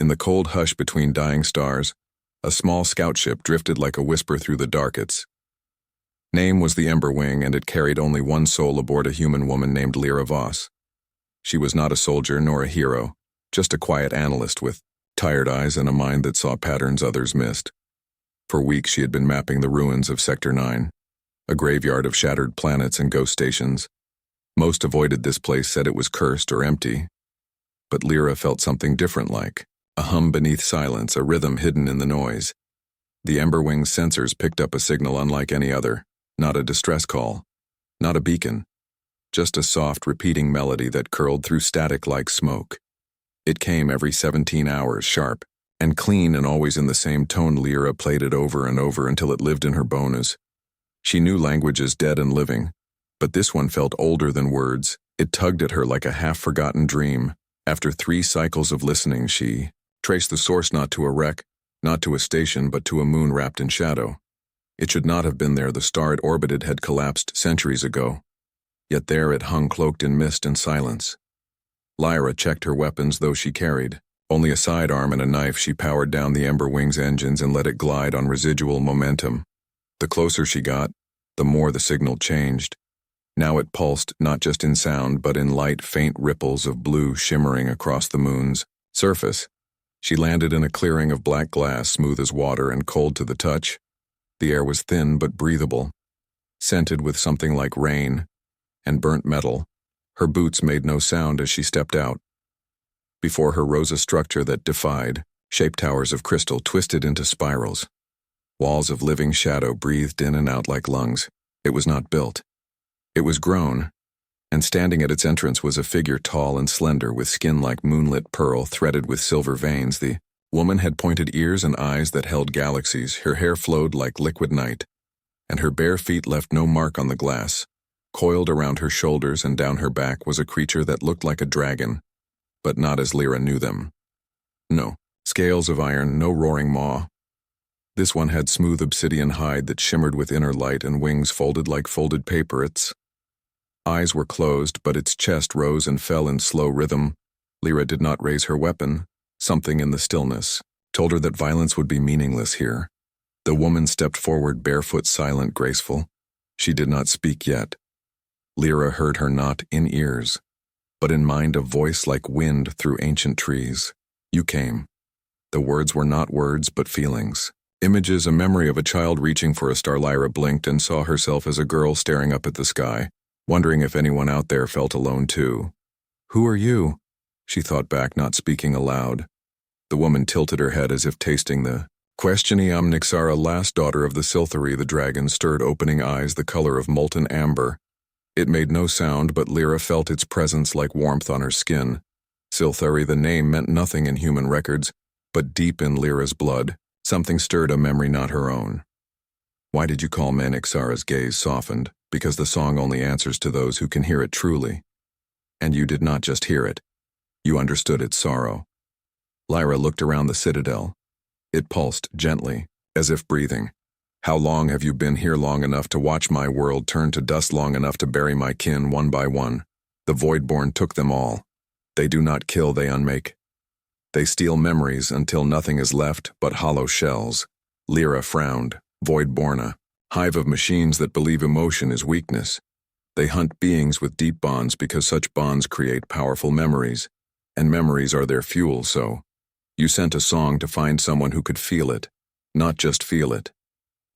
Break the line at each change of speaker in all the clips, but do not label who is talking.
In the cold hush between dying stars, a small scout ship drifted like a whisper through the darkets. Name was the Ember Wing, and it carried only one soul aboard a human woman named Lyra Voss. She was not a soldier nor a hero, just a quiet analyst with tired eyes and a mind that saw patterns others missed. For weeks she had been mapping the ruins of Sector 9, a graveyard of shattered planets and ghost stations. Most avoided this place, said it was cursed or empty. But Lyra felt something different, like a hum beneath silence, a rhythm hidden in the noise. The Emberwing's sensors picked up a signal unlike any other, not a distress call, not a beacon, just a soft, repeating melody that curled through static like smoke. It came every 17 hours, sharp and clean, and always in the same tone. Lyra played it over and over until it lived in her bones. She knew languages dead and living, but this one felt older than words. It tugged at her like a half-forgotten dream. After 3 cycles of listening, she traced the source not to a wreck, not to a station, but to a moon wrapped in shadow. It should not have been there. The star it orbited had collapsed centuries ago. Yet there it hung, cloaked in mist and silence. Lyra checked her weapons, though she carried only a sidearm and a knife. She powered down the Emberwing's engines and let it glide on residual momentum. The closer she got, the more the signal changed. Now it pulsed, not just in sound, but in light, faint ripples of blue shimmering across the moon's surface. She landed in a clearing of black glass, smooth as water and cold to the touch. The air was thin but breathable, scented with something like rain and burnt metal. Her boots made no sound as she stepped out. Before her rose a structure that defied, shaped towers of crystal twisted into spirals. Walls of living shadow breathed in and out like lungs. It was not built. It was grown, and standing at its entrance was a figure tall and slender, with skin like moonlit pearl threaded with silver veins. The woman had pointed ears and eyes that held galaxies. Her hair flowed like liquid night, and her bare feet left no mark on the glass. Coiled around her shoulders and down her back was a creature that looked like a dragon, but not as Lyra knew them. No scales of iron, no roaring maw. This one had smooth obsidian hide that shimmered with inner light and wings folded like folded paper. Its eyes were closed, but its chest rose and fell in slow rhythm. Lyra did not raise her weapon. Something in the stillness told her that violence would be meaningless here. The woman stepped forward, barefoot, silent, graceful. She did not speak yet. Lyra heard her not in ears, but in mind, a voice like wind through ancient trees. You came. The words were not words, but feelings. Images, a memory of a child reaching for a star. Lyra blinked and saw herself as a girl staring up at the sky, wondering if anyone out there felt alone too. Who are you? She thought back, not speaking aloud. The woman tilted her head as if tasting the question. I'm Nyxara, last daughter of the Sylthari. The dragon stirred, opening eyes the color of molten amber. It made no sound, but Lyra felt its presence like warmth on her skin. Sylthari, the name, meant nothing in human records, but deep in Lyra's blood, something stirred, a memory not her own. Why did you call me? Nyxara's gaze softened. Because the song only answers to those who can hear it truly. And you did not just hear it. You understood its sorrow. Lyra looked around the citadel. It pulsed gently, as if breathing. How long have you been here? Long enough to watch my world turn to dust, long enough to bury my kin one by one. The Voidborn took them all. They do not kill, they unmake. They steal memories until nothing is left but hollow shells. Lyra frowned. Voidborna. Hive of machines that believe emotion is weakness. They hunt beings with deep bonds because such bonds create powerful memories, and memories are their fuel. So, you sent a song to find someone who could feel it, not just feel it.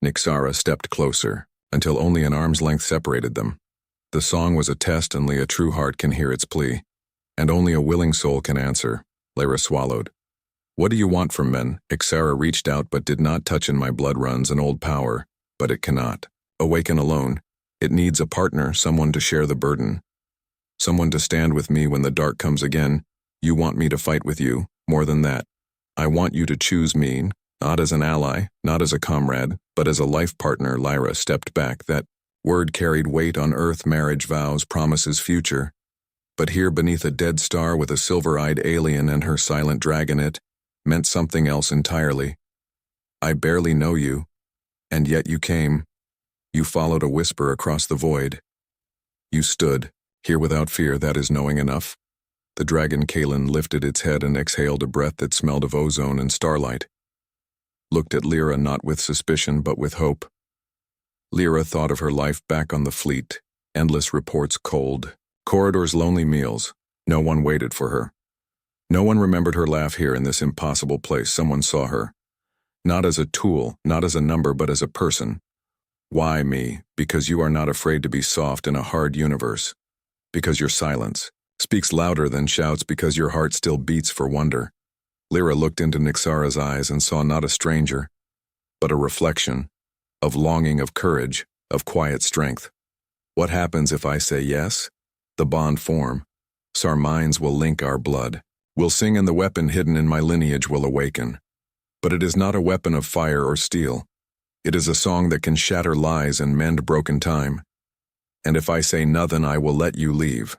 Nyxara stepped closer, until only an arm's length separated them. The song was a test, and only a true heart can hear its plea, and only a willing soul can answer. Lyra swallowed. What do you want from men? Nyxara reached out but did not touch. In my blood runs an old power, but it cannot awaken alone. It needs a partner, someone to share the burden. Someone to stand with me when the dark comes again. You want me to fight with you, more than that. I want you to choose me, not as an ally, not as a comrade, but as a life partner. Lyra stepped back. That word carried weight on earth. Marriage, vows, promises, future. But here beneath a dead star with a silver-eyed alien and her silent dragon, it meant something else entirely. I barely know you, and yet you came. You followed a whisper across the void. You stood, here without fear. That is knowing enough. The dragon Kalen lifted its head and exhaled a breath that smelled of ozone and starlight. Looked at Lyra not with suspicion but with hope. Lyra thought of her life back on the fleet, endless reports, cold corridors, lonely meals. No one waited for her. No one remembered her laugh here in this impossible place. Someone saw her. Not as a tool, not as a number, but as a person. Why me? Because you are not afraid to be soft in a hard universe. Because your silence speaks louder than shouts, because your heart still beats for wonder. Lyra looked into Nyxara's eyes and saw not a stranger, but a reflection of longing, of courage, of quiet strength. What happens if I say yes? The bond form. So our minds will link, our blood will sing, and the weapon hidden in my lineage will awaken. But it is not a weapon of fire or steel. It is a song that can shatter lies and mend broken time. And if I say nothing, I will let you leave.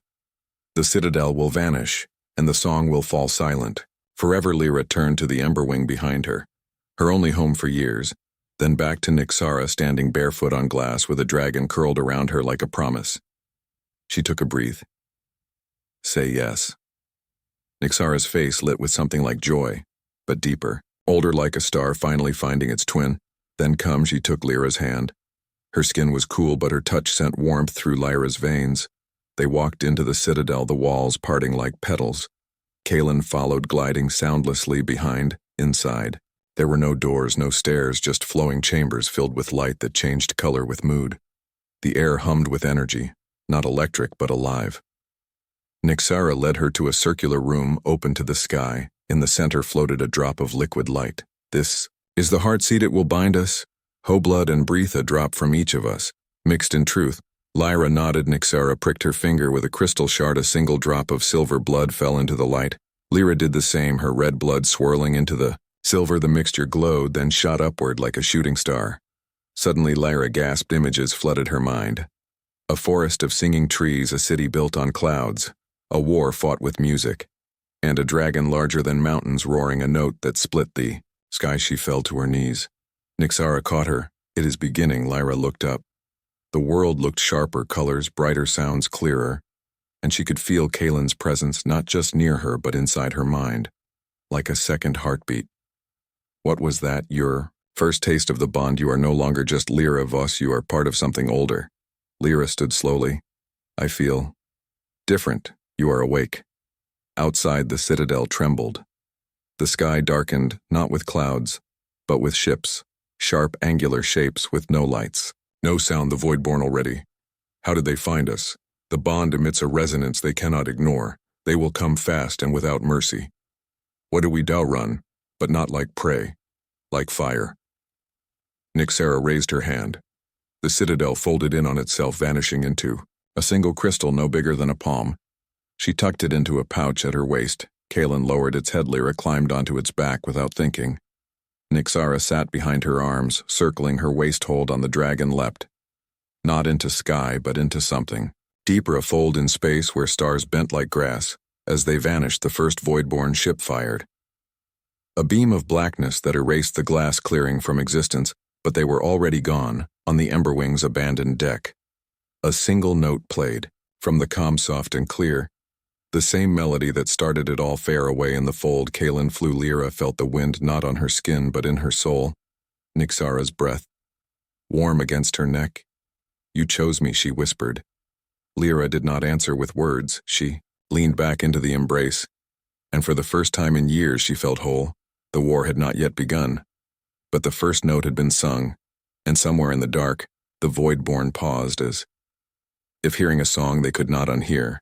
The citadel will vanish, and the song will fall silent. Forever. Lyra turned to the Emberwing behind her only home for years, then back to Nyxara standing barefoot on glass with a dragon curled around her like a promise. She took a breath. Say yes. Nyxara's face lit with something like joy, but deeper, older, like a star finally finding its twin. Then she took Lyra's hand. Her skin was cool, but her touch sent warmth through Lyra's veins. They walked into the citadel, the walls parting like petals. Kalen followed, gliding soundlessly behind. Inside, there were no doors, no stairs, just flowing chambers filled with light that changed color with mood. The air hummed with energy, not electric but alive. Nyxara led her to a circular room open to the sky. In the center floated a drop of liquid light. This is the heart seed. It will bind us. Ho blood and breathe a drop from each of us, mixed in truth. Lyra nodded. Nyxara pricked her finger with a crystal shard. A single drop of silver blood fell into the light. Lyra did the same, her red blood swirling into the silver. The mixture glowed, then shot upward like a shooting star. Suddenly Lyra gasped. Images flooded her mind. A forest of singing trees, a city built on clouds, a war fought with music, and a dragon larger than mountains roaring a note that split the sky. She fell to her knees. Nyxara caught her. It is beginning. Lyra looked up. The world looked sharper, colors brighter, sounds clearer, and she could feel Kalen's presence not just near her but inside her mind, like a second heartbeat. What was that? Your first taste of the bond. You are no longer just Lyra Voss, you are part of something older. Lyra stood slowly. I feel different. You are awake. Outside, the citadel trembled. The sky darkened, not with clouds, but with ships, sharp, angular shapes with no lights. No sound. The Voidborn already. How did they find us? The bond emits a resonance they cannot ignore. They will come fast and without mercy. What do we do? Run, but not like prey, like fire. Nyxara raised her hand. The citadel folded in on itself, vanishing into a single crystal no bigger than a palm. She tucked it into a pouch at her waist. Kalen lowered its head. Lyra climbed onto its back without thinking. Nyxara sat behind her arms, circling her waist. Hold on. The dragon leapt. Not into sky, but into something deeper, a fold in space where stars bent like grass. As they vanished, the first Voidborn ship fired. A beam of blackness that erased the glass clearing from existence, but they were already gone, on the Emberwing's abandoned deck. A single note played, from the comm, soft and clear. The same melody that started it all. Far away in the fold, Kalen flew. Lyra felt the wind not on her skin but in her soul. Nyxara's breath, warm against her neck. You chose me, she whispered. Lyra did not answer with words. She leaned back into the embrace, and for the first time in years she felt whole. The war had not yet begun, but the first note had been sung, and somewhere in the dark, the Voidborn paused as if hearing a song they could not unhear.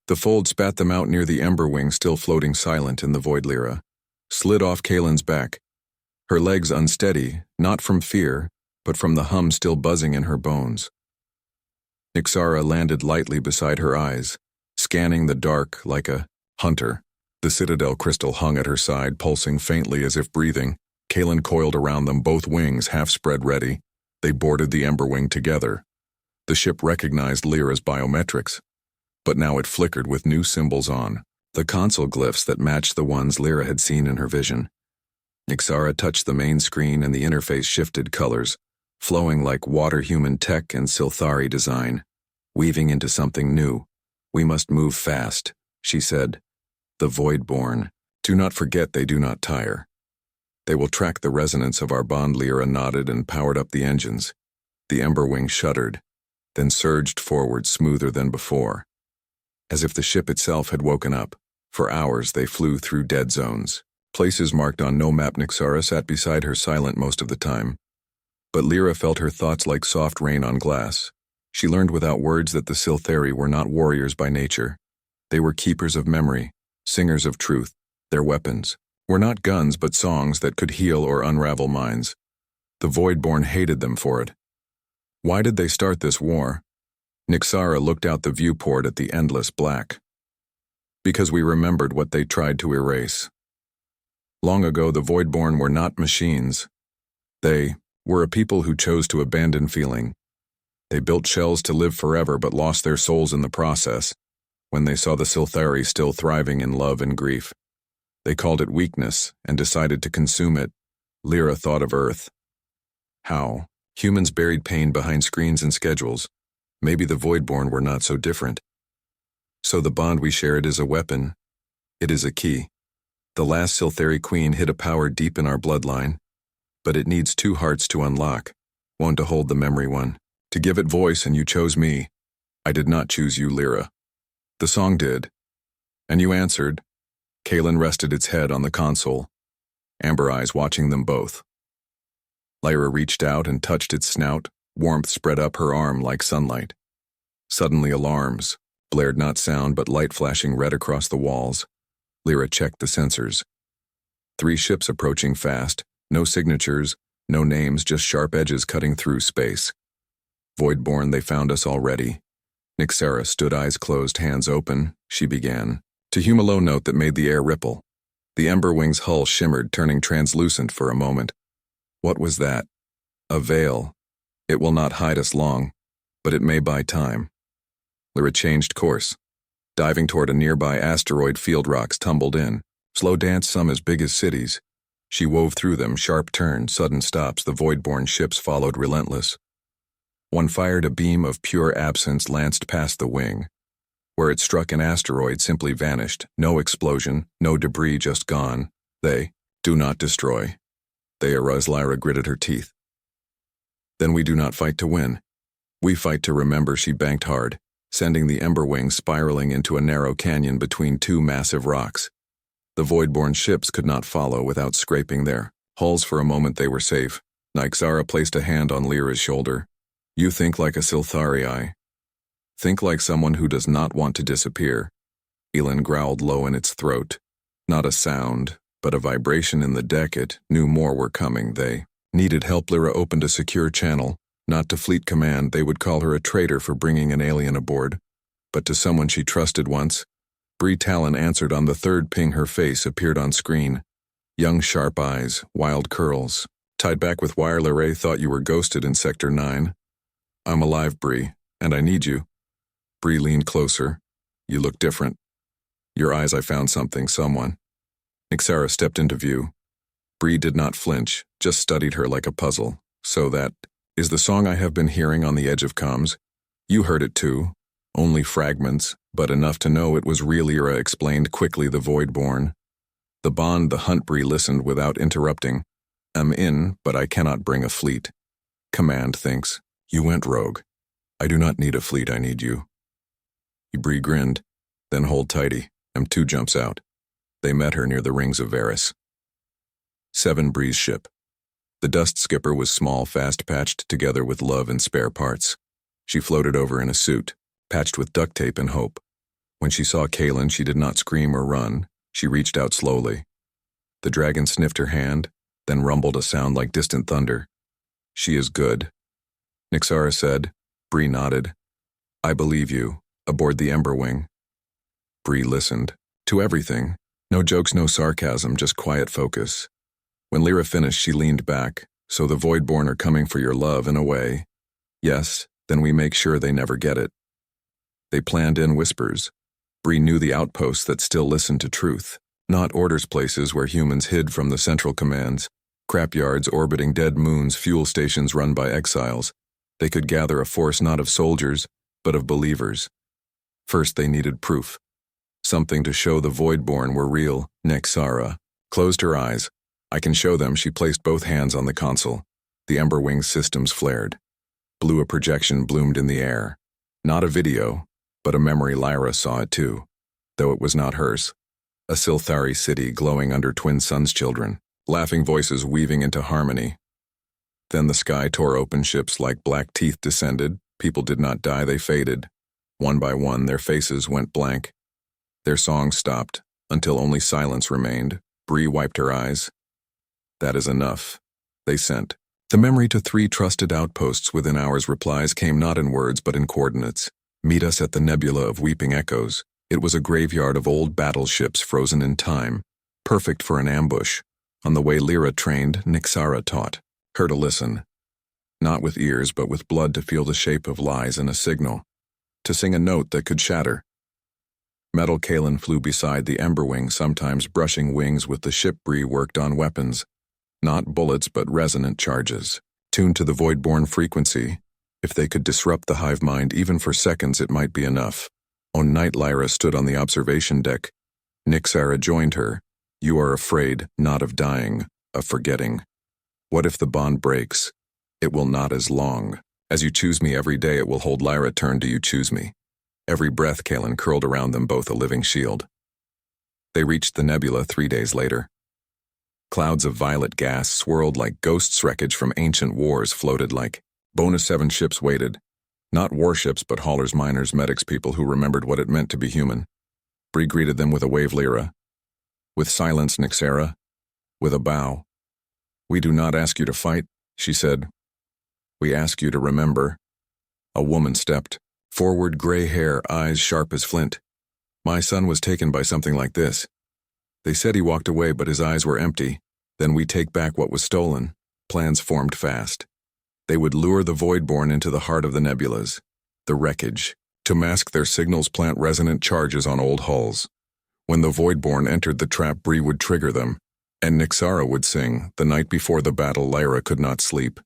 The fold spat them out near the Emberwing, still floating silent in the void. Lyra slid off Kalen's back, her legs unsteady, not from fear, but from the hum still buzzing in her bones. Nyxara landed lightly beside her eyes, scanning the dark like a hunter. The citadel crystal hung at her side, pulsing faintly as if breathing. Kalen coiled around them, both wings half spread ready. They boarded the Emberwing together. The ship recognized Lyra's biometrics, but now it flickered with new symbols on, the console glyphs that matched the ones Lyra had seen in her vision. Nyxara touched the main screen and the interface shifted colors, flowing like water, human tech and Silthari design, weaving into something new. We must move fast, she said. The Voidborn. Do not forget they do not tire. They will track the resonance of our bond. Lyra nodded and powered up the engines. The Emberwing shuddered, then surged forward smoother than before. As if the ship itself had woken up. For hours they flew through dead zones. Places marked on no map. Nyxara sat beside her, silent most of the time. But Lyra felt her thoughts like soft rain on glass. She learned without words that the Siltheri were not warriors by nature. They were keepers of memory, singers of truth. Their weapons were not guns but songs that could heal or unravel minds. The Voidborn hated them for it. Why did they start this war? Nyxara looked out the viewport at the endless black. Because we remembered what they tried to erase. Long ago, the Voidborn were not machines. They were a people who chose to abandon feeling. They built shells to live forever but lost their souls in the process. When they saw the Siltheri still thriving in love and grief, they called it weakness and decided to consume it. Lyra thought of Earth. How? Humans buried pain behind screens and schedules. Maybe the Voidborn were not so different. So the bond we shared is a weapon. It is a key. The last Siltheri queen hid a power deep in our bloodline. But it needs two hearts to unlock. One to hold the memory one. To give it voice, and you chose me. I did not choose you, Lyra. The song did. And you answered. Kaelin rested its head on the console. Amber eyes watching them both. Lyra reached out and touched its snout. Warmth spread up her arm like sunlight. Suddenly alarms. Blared not sound but light flashing red across the walls. Lyra checked the sensors. 3 ships approaching fast, no signatures, no names, just sharp edges cutting through space. Voidborn, they found us already. Nyxara stood, eyes closed, hands open. She began to hum a low note that made the air ripple. The Emberwing's hull shimmered, turning translucent for a moment. What was that? A veil. It will not hide us long, but it may buy time. Lyra changed course. Diving toward a nearby asteroid, field rocks tumbled in. Slow dance, some as big as cities. She wove through them, sharp turns, sudden stops. The Voidborn ships followed relentless. One fired a beam of pure absence, lanced past the wing. Where it struck an asteroid, simply vanished. No explosion, no debris, just gone. They do not destroy. They arise. Lyra gritted her teeth. Then we do not fight to win. We fight to remember. She banked hard, sending the Emberwing spiraling into a narrow canyon between 2 massive rocks. The Voidborn ships could not follow without scraping their hulls. For a moment they were safe. Nyxara placed a hand on Lyra's shoulder. You think like a Silthari. Think like someone who does not want to disappear. Elin growled low in its throat. Not a sound, but a vibration in the deck. It knew more were coming. They needed help. Lyra opened a secure channel. Not to Fleet Command, they would call her a traitor for bringing an alien aboard. But to someone she trusted once. Bree Talon answered on the 3rd ping. Her face appeared on screen. Young sharp eyes, wild curls. Tied back with wire. Lyra thought you were ghosted in Sector 9. I'm alive, Bree, and I need you. Bree leaned closer. You look different. Your eyes, I found something, someone. Nyxara stepped into view. Bree did not flinch, just studied her like a puzzle. So that is the song I have been hearing on the edge of comms. You heard it too. Only fragments, but enough to know it was real. Lyra explained quickly. The Voidborn. The bond, the hunt. Bree listened without interrupting. I'm in, but I cannot bring a fleet. Command thinks. You went rogue. I do not need a fleet, I need you. Bree grinned. Then hold tighty. M2 jumps out. They met her near the rings of Varys. 7 Bree's ship. The dust skipper was small, fast patched together with love and spare parts. She floated over in a suit, patched with duct tape and hope. When she saw Kaelin, she did not scream or run. She reached out slowly. The dragon sniffed her hand, then rumbled a sound like distant thunder. She is good. Nyxara said. Bree nodded. I believe you. Aboard the Emberwing. Bree listened. To everything. No jokes, no sarcasm, just quiet focus. When Lyra finished, she leaned back. So the Voidborn are coming for your love in a way. Yes, then we make sure they never get it. They planned in whispers. Bree knew the outposts that still listened to truth. Not orders, places where humans hid from the central commands. Scrapyards orbiting dead moons, fuel stations run by exiles. They could gather a force not of soldiers, but of believers. First they needed proof. Something to show the Voidborn were real. Nexara closed her eyes. I can show them. She placed both hands on the console. The Emberwing systems flared. A projection bloomed in the air. Not a video, but a memory. Lyra saw it too, though it was not hers. A Silthari city glowing under twin suns' children, laughing voices weaving into harmony. Then the sky tore open, ships like black teeth descended. People did not die, they faded. One by one, their faces went blank. Their songs stopped, until only silence remained. Bree wiped her eyes. That is enough. They sent the memory to 3 trusted outposts within hours. Replies came not in words but in coordinates. Meet us at the nebula of weeping echoes. It was a graveyard of old battleships frozen in time, perfect for an ambush. On the way Lyra trained, Nixara taught her to listen. Not with ears but with blood, to feel the shape of lies in a signal. To sing a note that could shatter. Metal Kalen flew beside the Emberwing, sometimes brushing wings with the ship. Bree worked on weapons. Not bullets but resonant charges, tuned to the Voidborn frequency. If they could disrupt the hive mind even for seconds, it might be enough. On night, Lyra stood on the observation deck. Nixara joined her. You are afraid, not of dying, of forgetting. What if the bond breaks? It will not as long. As you choose me every day, it will hold. Lyra turned. Do you choose me? Every breath Kalen curled around them, both a living shield. They reached the nebula 3 days later. Clouds of violet gas swirled like ghosts. Wreckage from ancient wars floated like bonus. 7 ships waited. Not warships, but haulers, miners, medics, people who remembered what it meant to be human. Bree greeted them with a wave. Lyra. With silence. Nixara. With a bow. We do not ask you to fight, she said. We ask you to remember. A woman stepped forward, gray hair, eyes sharp as flint. My son was taken by something like this. They said he walked away, but his eyes were empty. Then we take back what was stolen. Plans formed fast. They would lure the Voidborn into the heart of the nebulas, the wreckage, to mask their signals, plant resonant charges on old hulls. When the Voidborn entered the trap, Bree would trigger them, and Nixara would sing. The night before the battle, Lyra could not sleep.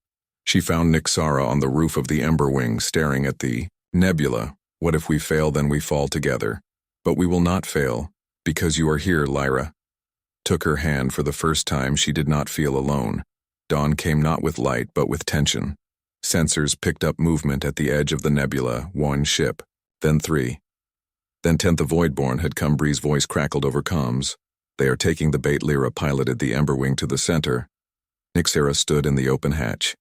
She found Nixara on the roof of the Emberwing, staring at the nebula. What if we fail? Then we fall together. But we will not fail, because you are here. Lyra took her hand. For the first time, she did not feel alone. Dawn came not with light, but with tension. Sensors picked up movement at the edge of the nebula. 1 ship, then 3. Then 10th. The Voidborn had come. Bree's voice crackled over comms. They are taking the bait. Lyra piloted the Emberwing to the center. Nixara stood in the open hatch.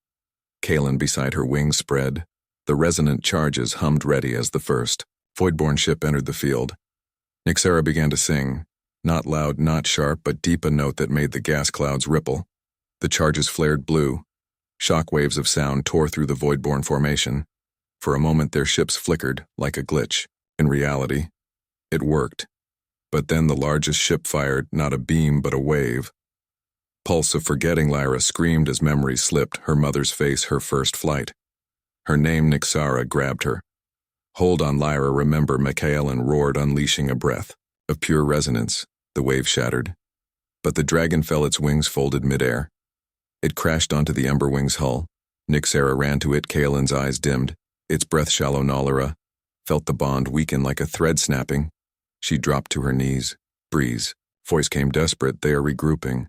Kalen beside her, wings spread. The resonant charges hummed, ready as the first Voidborn ship entered the field. Nixara began to sing, not loud, not sharp, but deep, a note that made the gas clouds ripple. The charges flared blue. Shock waves of sound tore through the Voidborn formation. For a moment their ships flickered, like a glitch. In reality, it worked. But then the largest ship fired, not a beam but a wave. Pulse of forgetting. Lyra screamed as memories slipped. Her mother's face, her first flight. Her name. Nixara grabbed her. Hold on, Lyra, remember. Michaelan roared, unleashing a breath of pure resonance. The wave shattered. But the dragon fell, its wings folded midair. It crashed onto the Emberwing's hull. Nixara ran to it. Kalen's eyes dimmed. Its breath shallow. Lyra felt the bond weaken like a thread snapping. She dropped to her knees. Breeze. Voice came desperate. They are regrouping.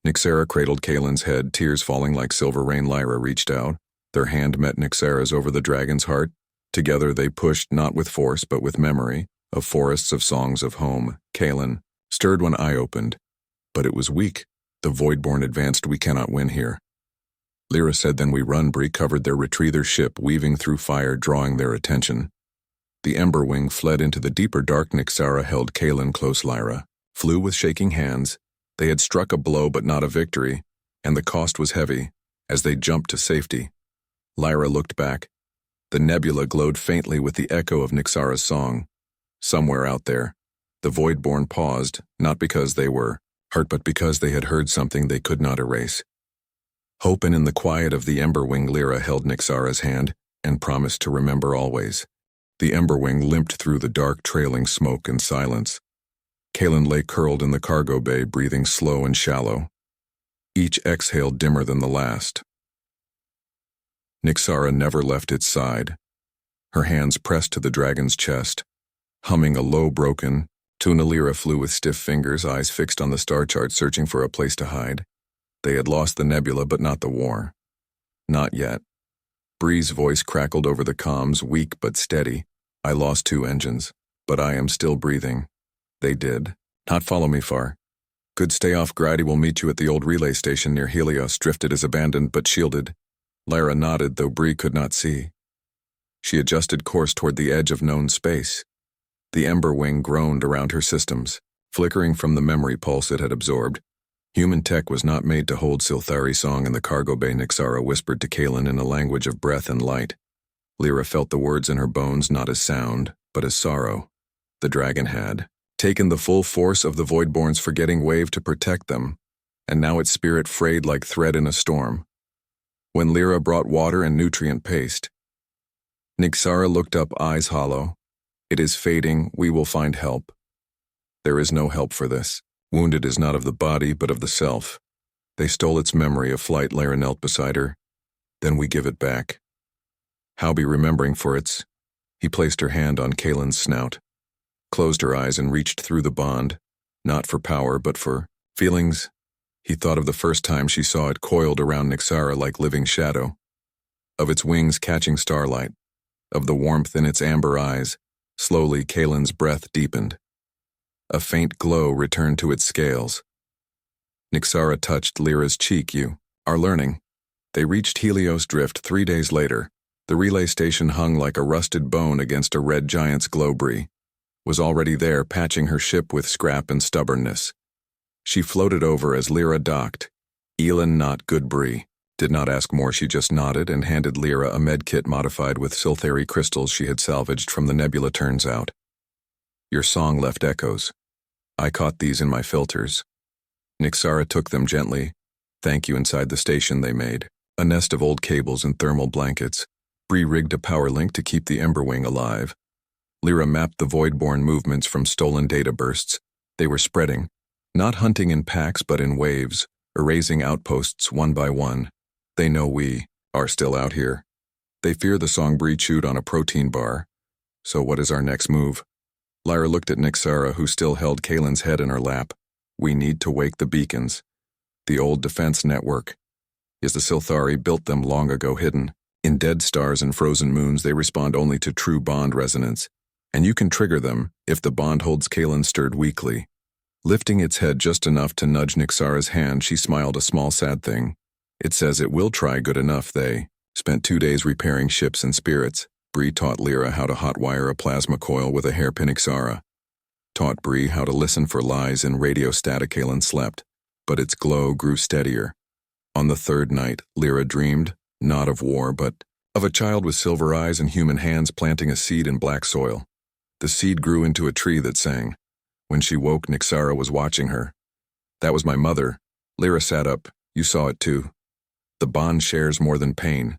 Nixara cradled Kalen's head, tears falling like silver rain. Lyra reached out. Their hand met Nixara's over the dragon's heart. Together they pushed, not with force but with memory, of forests of songs of home. Kalen stirred. One eye opened, but it was weak. The Voidborn advanced. We cannot win here. Lyra said. Then we run. Bree covered their retriever ship, weaving through fire, drawing their attention. The Emberwing fled into the deeper dark. Nixara held Kalen close. Lyra flew with shaking hands. They had struck a blow but not a victory, and the cost was heavy, as they jumped to safety. Lyra looked back. The nebula glowed faintly with the echo of Nixara's song. Somewhere out there, the Voidborn paused, not because they were hurt but because they had heard something they could not erase. Hope. And in the quiet of the Emberwing, Lyra held Nixara's hand and promised to remember always. The Emberwing limped through the dark, trailing smoke and silence. Kalen lay curled in the cargo bay, breathing slow and shallow. Each exhale dimmer than the last. Nixara never left its side. Her hands pressed to the dragon's chest, humming a low, broken, Tuna Lyra flew with stiff fingers, eyes fixed on the star chart, searching for a place to hide. They had lost the nebula, but not the war. Not yet. Bree's voice crackled over the comms, weak but steady. I lost 2 engines, but I am still breathing. They did. Not follow me far. Good, stay off. Grady will meet you at the old relay station near Helios. Drifted is abandoned but shielded. Lyra nodded, though Bree could not see. She adjusted course toward the edge of known space. The Ember Wing groaned around her systems, flickering from the memory pulse it had absorbed. Human tech was not made to hold Silthari song in the cargo bay, Nixara whispered to Kalen in a language of breath and light. Lyra felt the words in her bones not as sound, but as sorrow. The dragon had taken the full force of the Voidborn's forgetting wave to protect them, and now its spirit frayed like thread in a storm. When Lyra brought water and nutrient paste, Nixara looked up, eyes hollow. It is fading, we will find help. There is no help for this. Wounded is not of the body, but of the self. They stole its memory of flight. Lyra knelt beside her. Then we give it back. How be remembering for its? He placed her hand on Kalen's snout, closed her eyes and reached through the bond, not for power, but for feelings. He thought of the first time she saw it coiled around Nixara like living shadow, of its wings catching starlight, of the warmth in its amber eyes. Slowly, Kalen's breath deepened. A faint glow returned to its scales. Nixara touched Lyra's cheek. You are learning. They reached Helios Drift 3 days later. The relay station hung like a rusted bone against a red giant's glow. Bree was already there, patching her ship with scrap and stubbornness. She floated over as Lyra docked. Elin, not good. Bree did not ask more. She just nodded and handed Lyra a medkit modified with Silthari crystals she had salvaged from the nebula. Turns out, your song left echoes. I caught these in my filters. Nixara took them gently. Thank you. Inside the station they made a nest of old cables and thermal blankets. Bree rigged a power link to keep the Ember Wing alive. Lyra mapped the Voidborn movements from stolen data bursts. They were spreading, not hunting in packs but in waves, erasing outposts one by one. They know we are still out here. They fear the song. Bree chewed on a protein bar. So what is our next move? Lyra looked at Nixara, who still held Kalen's head in her lap. We need to wake the beacons. The old defense network. Is the Silthari built them long ago, hidden in dead stars and frozen moons. They respond only to true bond resonance, and you can trigger them if the bond holds. Kalen stirred weakly, lifting its head just enough to nudge Nixara's hand. She smiled, a small sad thing. It says it will try. Good enough. They spent 2 days repairing ships and spirits. Bree taught Lyra how to hotwire a plasma coil with a hairpin. Nixara taught Bree how to listen for lies in radio static. Kalen slept, but its glow grew steadier. On the 3rd night, Lyra dreamed, not of war, but of a child with silver eyes and human hands planting a seed in black soil. The seed grew into a tree that sang. When she woke, Nixara was watching her. That was my mother. Lyra sat up. You saw it too. The bond shares more than pain.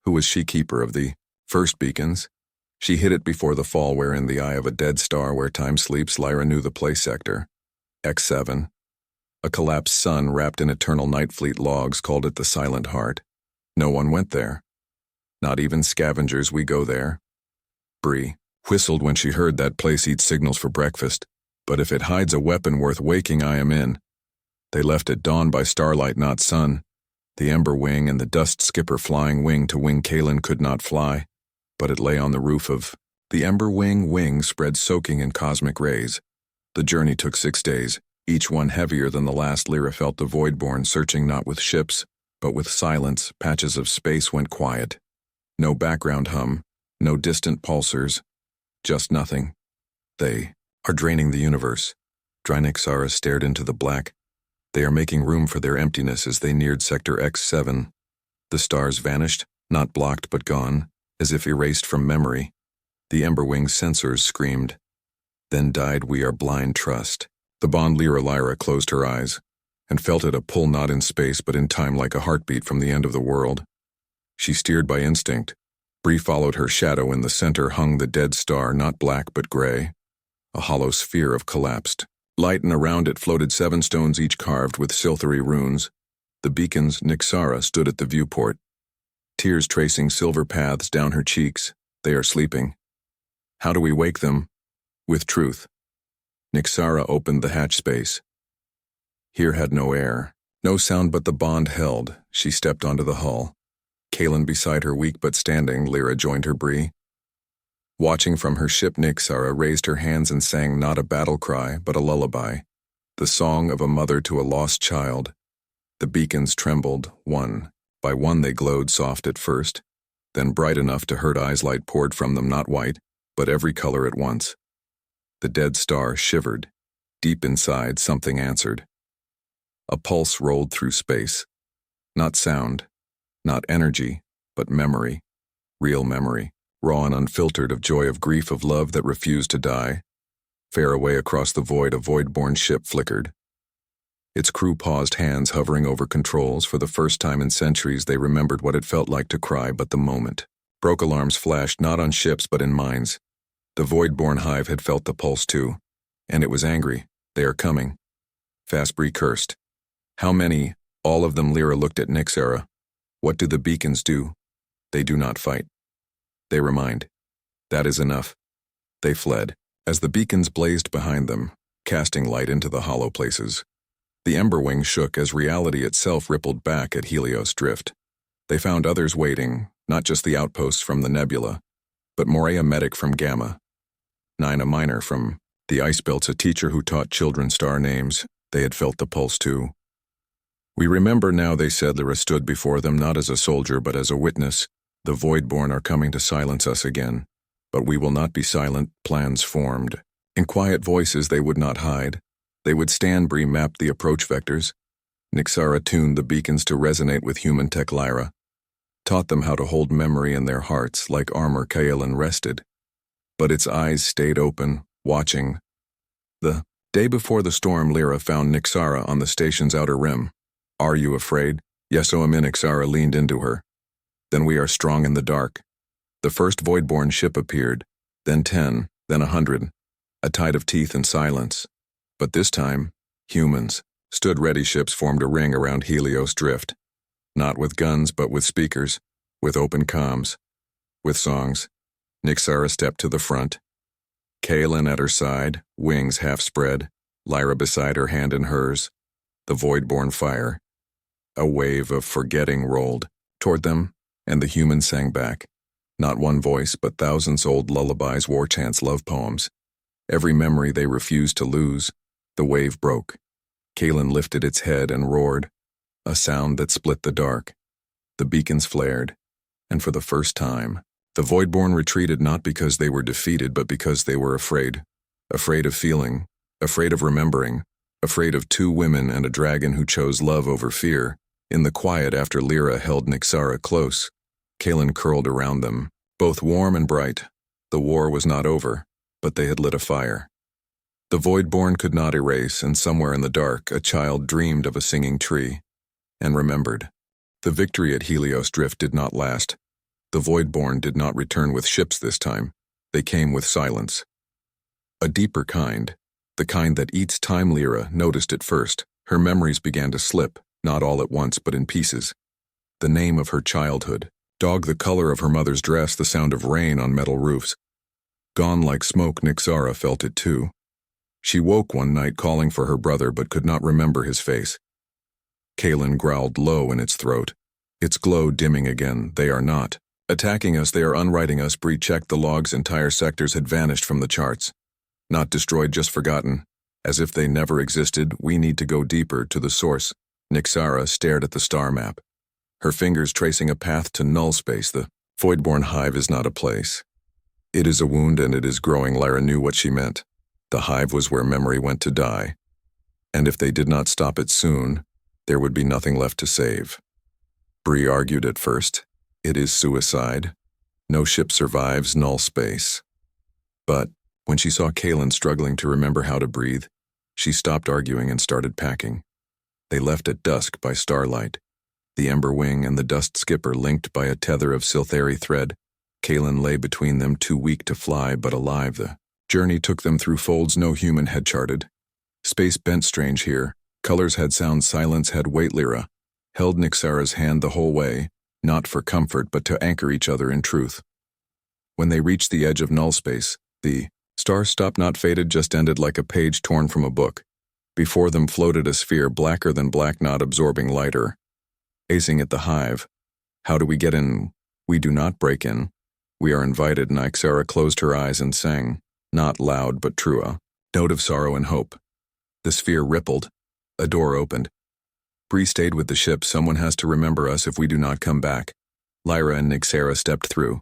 Who was she? Keeper of the first beacons. She hid it before the fall, where in the eye of a dead star where time sleeps. Lyra knew the place sector. X7. A collapsed sun wrapped in eternal night. Fleet logs called it the Silent Heart. No one went there. Not even scavengers. We go there. Bree whistled when she heard that place eats signals for breakfast. But if it hides a weapon worth waking, I am in. They left at dawn by starlight, not sun. The Ember Wing and the Dust Skipper flying wing to wing. Kalen could not fly, but it lay on the roof of the Ember Wing spread, soaking in cosmic rays. The journey took 6 days, each one heavier than the last. Lyra felt the Voidborn searching not with ships, but with silence. Patches of space went quiet. No background hum, no distant pulsars, just nothing. They are draining the universe. Nixara stared into the black. They are making room for their emptiness. As they neared Sector X7, the stars vanished, not blocked but gone, as if erased from memory. The Ember Wing's sensors screamed. Then died. We are blind. Trust. The bond. Lyra closed her eyes and felt it, a pull not in space but in time, like a heartbeat from the end of the world. She steered by instinct. Bree followed her shadow. In the center hung the dead star, not black but gray, a hollow sphere of collapsed light, and around it floated 7 stones, each carved with Silthari runes. The beacons. Nixara stood at the viewport, tears tracing silver paths down her cheeks. They are sleeping. How do we wake them? With truth. Nixara opened the hatch space. Here had no air, no sound, but the bond held. She stepped onto the hull. Kaelin beside her, weak but standing. Lyra joined her. Bree. Watching from her ship, Nixara raised her hands and sang not a battle cry, but a lullaby, the song of a mother to a lost child. The beacons trembled, one by one they glowed, soft at first, then bright enough to hurt eyes. Light poured from them, not white, but every color at once. The dead star shivered. Deep inside, something answered. A pulse rolled through space. Not sound, not energy, but memory. Real memory, raw and unfiltered, of joy, of grief, of love that refused to die. Far away across the void, a void-born ship flickered. Its crew paused, hands hovering over controls. For the first time in centuries, they remembered what it felt like to cry. But the moment broke. Alarms flashed, not on ships but in minds. The void-born hive had felt the pulse too, and it was angry. They are coming. Fast. Bree cursed. How many? All of them. Lyra looked at Nixara. What do the beacons do? They do not fight. They remind. That is enough. They fled, as the beacons blazed behind them, casting light into the hollow places. The Emberwing shook as reality itself rippled back at Helios drift. They found others waiting, not just the outposts from the nebula, but Morea, medic from Gamma, Nina, miner from the ice belts, a teacher who taught children star names. They had felt the pulse too. We remember now, they said. Lyra stood before them, not as a soldier but as a witness. The Voidborn are coming to silence us again. But we will not be silent. Plans formed. In quiet voices they would not hide. They would stand. Bree mapped the approach vectors. Nixara tuned the beacons to resonate with human tech. Lyra taught them how to hold memory in their hearts like armor. Kaelin rested, but its eyes stayed open, watching. The day before the storm, Lyra found Nixara on the station's outer rim. Are you afraid? Yes, O am. Nixara leaned into her. Then we are strong in the dark. The first Voidborn ship appeared, then 10, then 100, a tide of teeth and silence. But this time, humans stood ready. Ships formed a ring around Helios drift, not with guns but with speakers, with open comms, with songs. Nixara stepped to the front. Kaelin at her side, wings half spread, Lyra beside her, hand in hers. The Voidborn fire. A wave of forgetting rolled toward them, and the humans sang back. Not one voice, but thousands. Old lullabies, war chants, love poems. Every memory they refused to lose. The wave broke. Kaelin lifted its head and roared, a sound that split the dark. The beacons flared, and for the first time, the Voidborn retreated, not because they were defeated, but because they were afraid. Afraid of feeling, afraid of remembering, afraid of two women and a dragon who chose love over fear. In the quiet after Lyra held Nixara close, Kaelin curled around them, both warm and bright. The war was not over, but they had lit a fire. The Voidborn could not erase, and somewhere in the dark, a child dreamed of a singing tree, and remembered. The victory at Helios drift did not last. The Voidborn did not return with ships this time. They came with silence. A deeper kind, the kind that eats time. Lyra noticed it first. Her memories began to slip, not all at once but in pieces. The name of her childhood, dog, the color of her mother's dress, the sound of rain on metal roofs. Gone like smoke. Nixara felt it too. She woke one night calling for her brother but could not remember his face. Kaelin growled low in its throat, its glow dimming again. They are not attacking us, they are unwriting us. Bree checked the logs. Entire sectors had vanished from the charts. Not destroyed, just forgotten. As if they never existed. We need to go deeper, to the source. Nixara stared at the star map, her fingers tracing a path to null space. The Voidborn hive is not a place. It is a wound, and it is growing. Lyra knew what she meant. The hive was where memory went to die. And if they did not stop it soon, there would be nothing left to save. Bree argued at first. It is suicide. No ship survives null space. But when she saw Kaelin struggling to remember how to breathe, she stopped arguing and started packing. They left at dusk by starlight. The Emberwing and the Dust Skipper linked by a tether of Silthari thread. Kaelin lay between them, too weak to fly but alive. The journey took them through folds no human had charted. Space bent strange here. Colors had sound, silence had weight. Lyra held Nixara's hand the whole way, not for comfort but to anchor each other in truth. When they reached the edge of null space, the Stars stopped, not faded, just ended like a page torn from a book. Before them floated a sphere blacker than black, not absorbing lighter. Acing at the hive. How do we get in? We do not break in. We are invited. Nyxara closed her eyes and sang, not loud but true, a note of sorrow and hope. The sphere rippled. A door opened. Bree stayed with the ship. Someone has to remember us if we do not come back. Lyra and Nyxara stepped through.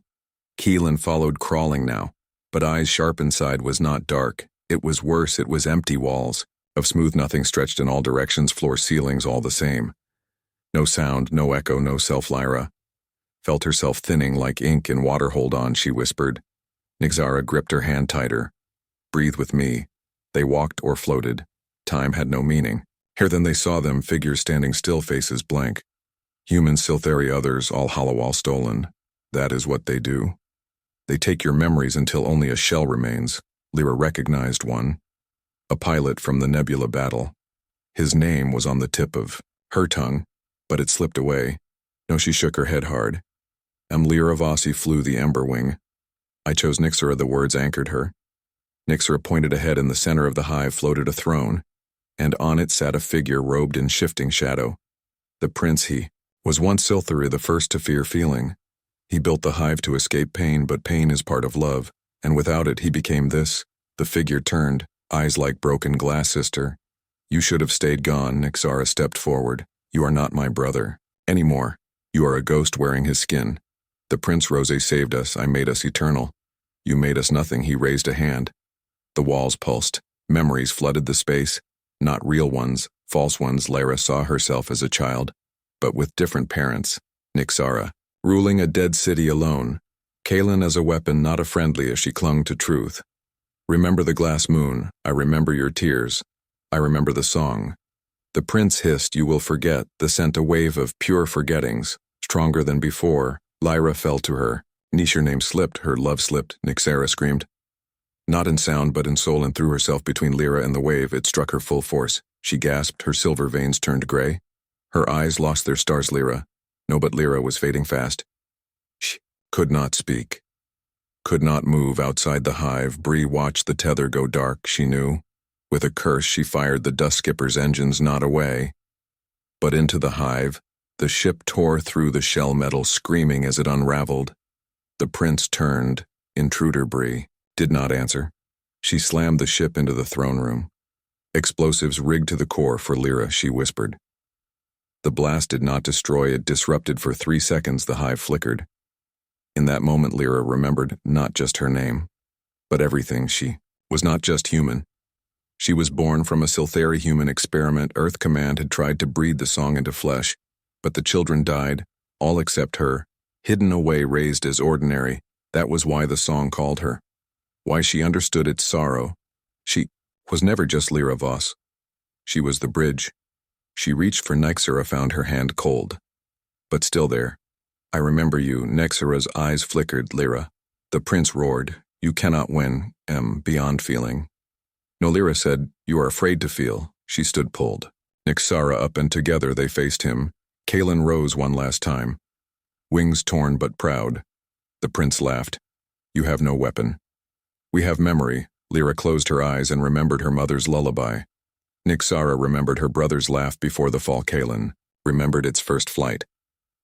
Keelan followed, crawling now, but eyes sharp inside. Was not dark. It was worse. It was empty walls of smooth nothing stretched in all directions, floor, ceilings, all the same. No sound, no echo, no self. Lyra felt herself thinning like ink in water. Hold on, she whispered. Nyxara gripped her hand tighter. Breathe with me. They walked or floated. Time had no meaning. Here then they saw them, figures standing still, faces blank. Humans, Silthari, others, all hollow, all stolen. That is what they do. They take your memories until only a shell remains. Lyra recognized one. A pilot from the Nebula battle. His name was on the tip of her tongue, but it slipped away. No, she shook her head hard. Lyra Vossi flew the Ember Wing. I chose Nyxara, the words anchored her. Nyxara pointed ahead. In the center of the hive floated a throne, and on it sat a figure robed in shifting shadow. The prince. He was once Silthari, the first to fear feeling. He built the hive to escape pain, but pain is part of love, and without it he became this. The figure turned, eyes like broken glass. Sister, you should have stayed gone. Nyxara stepped forward. You are not my brother anymore. You are a ghost wearing his skin. The Prince Rose saved us. I made us eternal. You made us nothing. He raised a hand. The walls pulsed. Memories flooded the space. Not real ones, false ones. Lyra saw herself as a child, but with different parents. Nyxara, ruling a dead city alone. Kaelin as a weapon, not a friendly, as she clung to truth. Remember the glass moon. I remember your tears. I remember the song. The prince hissed, you will forget. The sent a wave of pure forgettings, stronger than before. Lyra fell to her. Her name slipped, her love slipped. Nyxara screamed. Not in sound but in soul, and threw herself between Lyra and the wave. It struck her full force. She gasped, her silver veins turned gray. Her eyes lost their stars. Lyra. No, but Lyra was fading fast. She could not speak. Could not move. Outside the hive, Bree watched the tether go dark. She knew. With a curse she fired the dust skipper's engines, not away, but into the hive. The ship tore through the shell metal, screaming as it unraveled. The prince turned. Intruder. Bree did not answer. She slammed the ship into the throne room. Explosives rigged to the core for Lyra, she whispered. The blast did not destroy, it disrupted. For 3 seconds the hive flickered. In that moment Lyra remembered not just her name, but everything. She was not just human. She was born from a Silthari human experiment. Earth Command had tried to breed the song into flesh, but the children died, all except her, hidden away, raised as ordinary. That was why the song called her. Why she understood its sorrow. She was never just Lyra Voss. She was the bridge. She reached for Nyxara, found her hand cold, but still there. I remember you. Nyxara's eyes flickered. Lyra. The prince roared. You cannot win, beyond feeling. No, Lyra said, you are afraid to feel. She stood pulled. Nyxara up, and together they faced him. Kaelin rose one last time. Wings torn but proud. The prince laughed. You have no weapon. We have memory. Lyra closed her eyes and remembered her mother's lullaby. Nyxara remembered her brother's laugh before the fall. Kaelin remembered its first flight.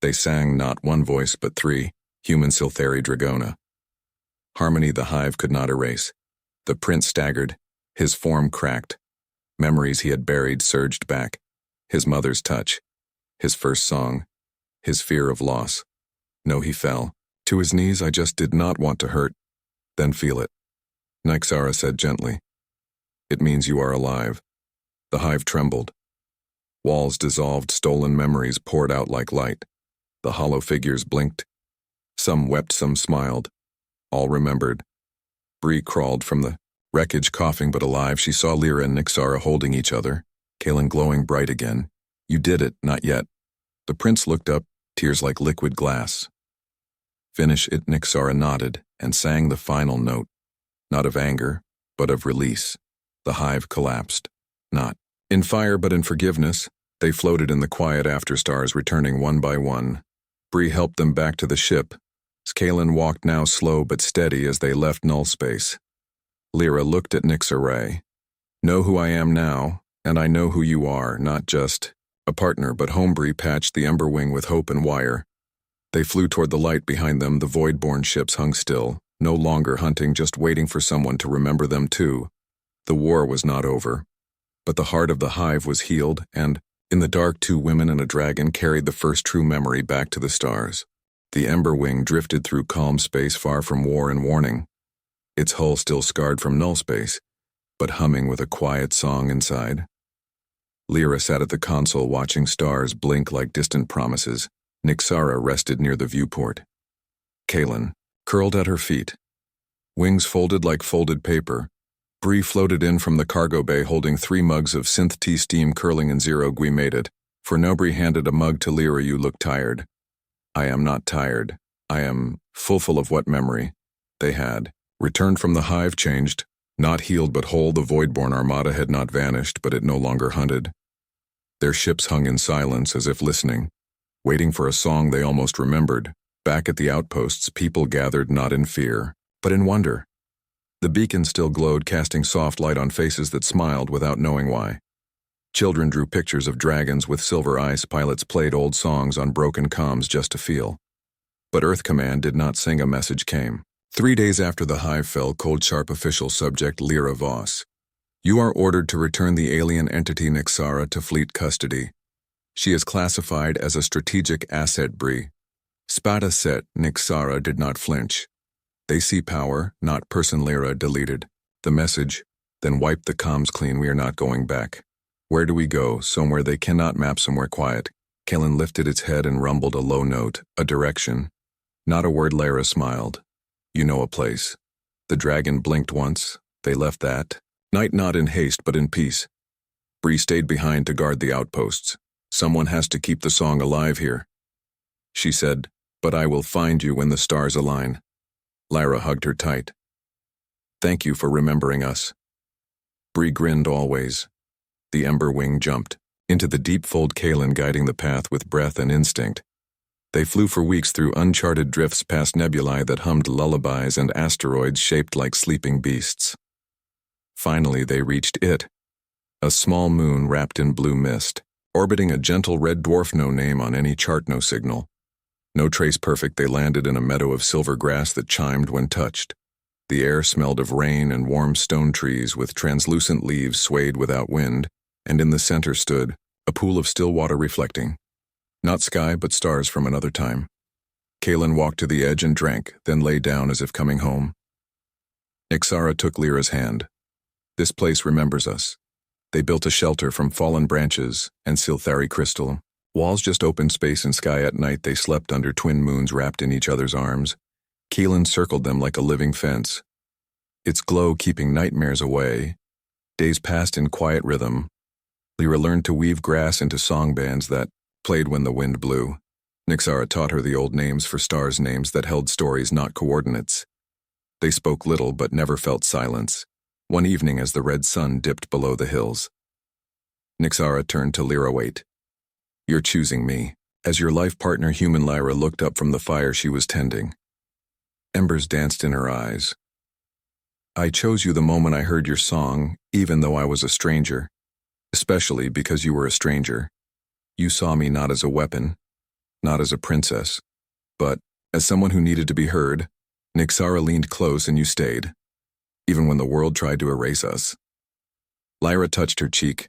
They sang not one voice but 3, human Silthari Dragona. Harmony the hive could not erase. The prince staggered. His form cracked. Memories he had buried surged back. His mother's touch. His first song. His fear of loss. No, he fell. To his knees. I just did not want to hurt. Then feel it. Nyxara said gently. It means you are alive. The hive trembled. Walls dissolved, stolen memories poured out like light. The hollow figures blinked. Some wept, some smiled. All remembered. Bree crawled from the wreckage, coughing but alive. She saw Lyra and Nyxara holding each other. Kaelin glowing bright again. You did it, not yet. The prince looked up, tears like liquid glass. Finish it. Nyxara nodded and sang the final note. Not of anger, but of release. The hive collapsed. Not in fire, but in forgiveness. They floated in the quiet afterstars, returning one by one. Bree helped them back to the ship. Kaelin walked now slow but steady as they left null space. Lyra looked at Nixaray. Know who I am now, and I know who you are, not just a partner, but Homebrew patched the Emberwing with hope and wire. They flew toward the light behind them. The void-born ships hung still, no longer hunting, just waiting for someone to remember them too. The war was not over. But the heart of the hive was healed, and, in the dark, 2 women and a dragon carried the first true memory back to the stars. The Emberwing drifted through calm space far from war and warning, its hull still scarred from null space, but humming with a quiet song inside. Lyra sat at the console watching stars blink like distant promises. Nixara rested near the viewport. Kaelin curled at her feet, wings folded like folded paper. Bree floated in from the cargo bay holding 3 mugs of synth tea, steam curling in 0 Gui made it. For Nobri handed a mug to Lyra. You look tired. I am not tired. I am full of what memory they had. Returned from the hive, changed, not healed but whole. The voidborn armada had not vanished, but it no longer hunted. Their ships hung in silence as if listening, waiting for a song they almost remembered. Back at the outposts, people gathered not in fear, but in wonder. The beacon still glowed, casting soft light on faces that smiled without knowing why. Children drew pictures of dragons with silver eyes. Pilots played old songs on broken comms just to feel. But Earth Command did not sing. A message came. 3 days after the hive fell, cold sharp official subject Lyra Voss. You are ordered to return the alien entity Nixara to fleet custody. She is classified as a strategic asset. Bree. Spada set. Nixara did not flinch. They see power, not person. Lyra deleted the message, then wiped the comms clean. We are not going back. Where do we go? Somewhere they cannot map, somewhere quiet. Kaelin lifted its head and rumbled a low note, a direction. Not a word. Lyra smiled. You know a place. The dragon blinked once. They left that night not in haste but in peace. Bree stayed behind to guard the outposts. Someone has to keep the song alive here. She said, but I will find you when the stars align. Lyra hugged her tight. Thank you for remembering us. Bree grinned. Always. The Emberwing jumped into the deep fold, Kaelin guiding the path with breath and instinct. They flew for weeks through uncharted drifts past nebulae that hummed lullabies and asteroids shaped like sleeping beasts. Finally they reached it, a small moon wrapped in blue mist, orbiting a gentle red dwarf. No name on any chart, no signal. No trace. Perfect. They landed in a meadow of silver grass that chimed when touched. The air smelled of rain, and warm stone trees with translucent leaves swayed without wind, and in the center stood a pool of still water reflecting. Not sky, but stars from another time. Kaelin walked to the edge and drank, then lay down as if coming home. Nixara took Lyra's hand. This place remembers us. They built a shelter from fallen branches and Silthari crystal. Walls just open space and sky. At night they slept under twin moons wrapped in each other's arms. Kaelin circled them like a living fence, its glow keeping nightmares away. Days passed in quiet rhythm. Lyra learned to weave grass into song bands that played when the wind blew. Nixara taught her the old names for stars, names that held stories, not coordinates. They spoke little but never felt silence. One evening as the red sun dipped below the hills, Nixara turned to Lyra. Wait. You're choosing me as your life partner. Human. Lyra looked up from the fire she was tending. Embers danced in her eyes. I chose you the moment I heard your song, even though I was a stranger. Especially because you were a stranger. You saw me not as a weapon, not as a princess, but as someone who needed to be heard. Nixara leaned close and you stayed, even when the world tried to erase us. Lyra touched her cheek.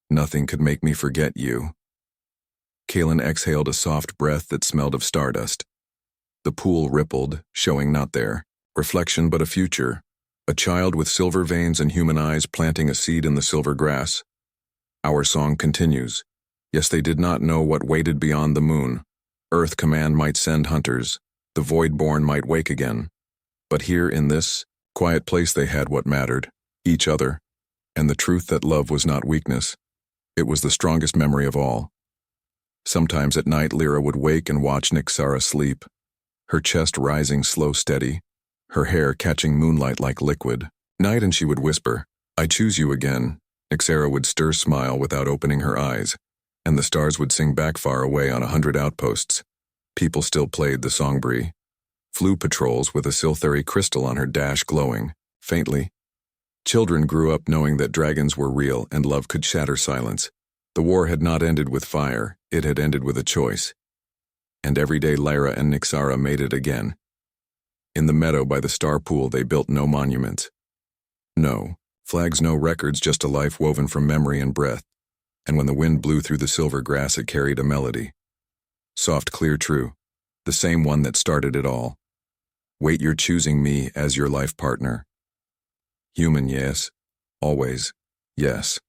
Nothing could make me forget you. Kaelin exhaled a soft breath that smelled of stardust. The pool rippled, showing not their reflection but a future, a child with silver veins and human eyes planting a seed in the silver grass. Our song continues. Yes, they did not know what waited beyond the moon. Earth Command might send hunters, the Voidborn might wake again. But here in this quiet place they had what mattered, each other, and the truth that love was not weakness. It was the strongest memory of all. Sometimes at night Lyra would wake and watch Nixara sleep, her chest rising slow steady, her hair catching moonlight like liquid. Night and she would whisper, I choose you again. Nixara would stir smile without opening her eyes, and the stars would sing back far away on 100 outposts. People still played the song. Bree flew patrols with a Silthari crystal on her dash glowing, faintly, Children grew up knowing that dragons were real and love could shatter silence. The war had not ended with fire, it had ended with a choice. And every day Lyra and Nyxara made it again. In the meadow by the star pool they built no monuments. No flags, no records, just a life woven from memory and breath. And when the wind blew through the silver grass it carried a melody. Soft, clear, true. The same one that started it all. Wait, you're choosing me as your life partner. Human, yes. Always, yes.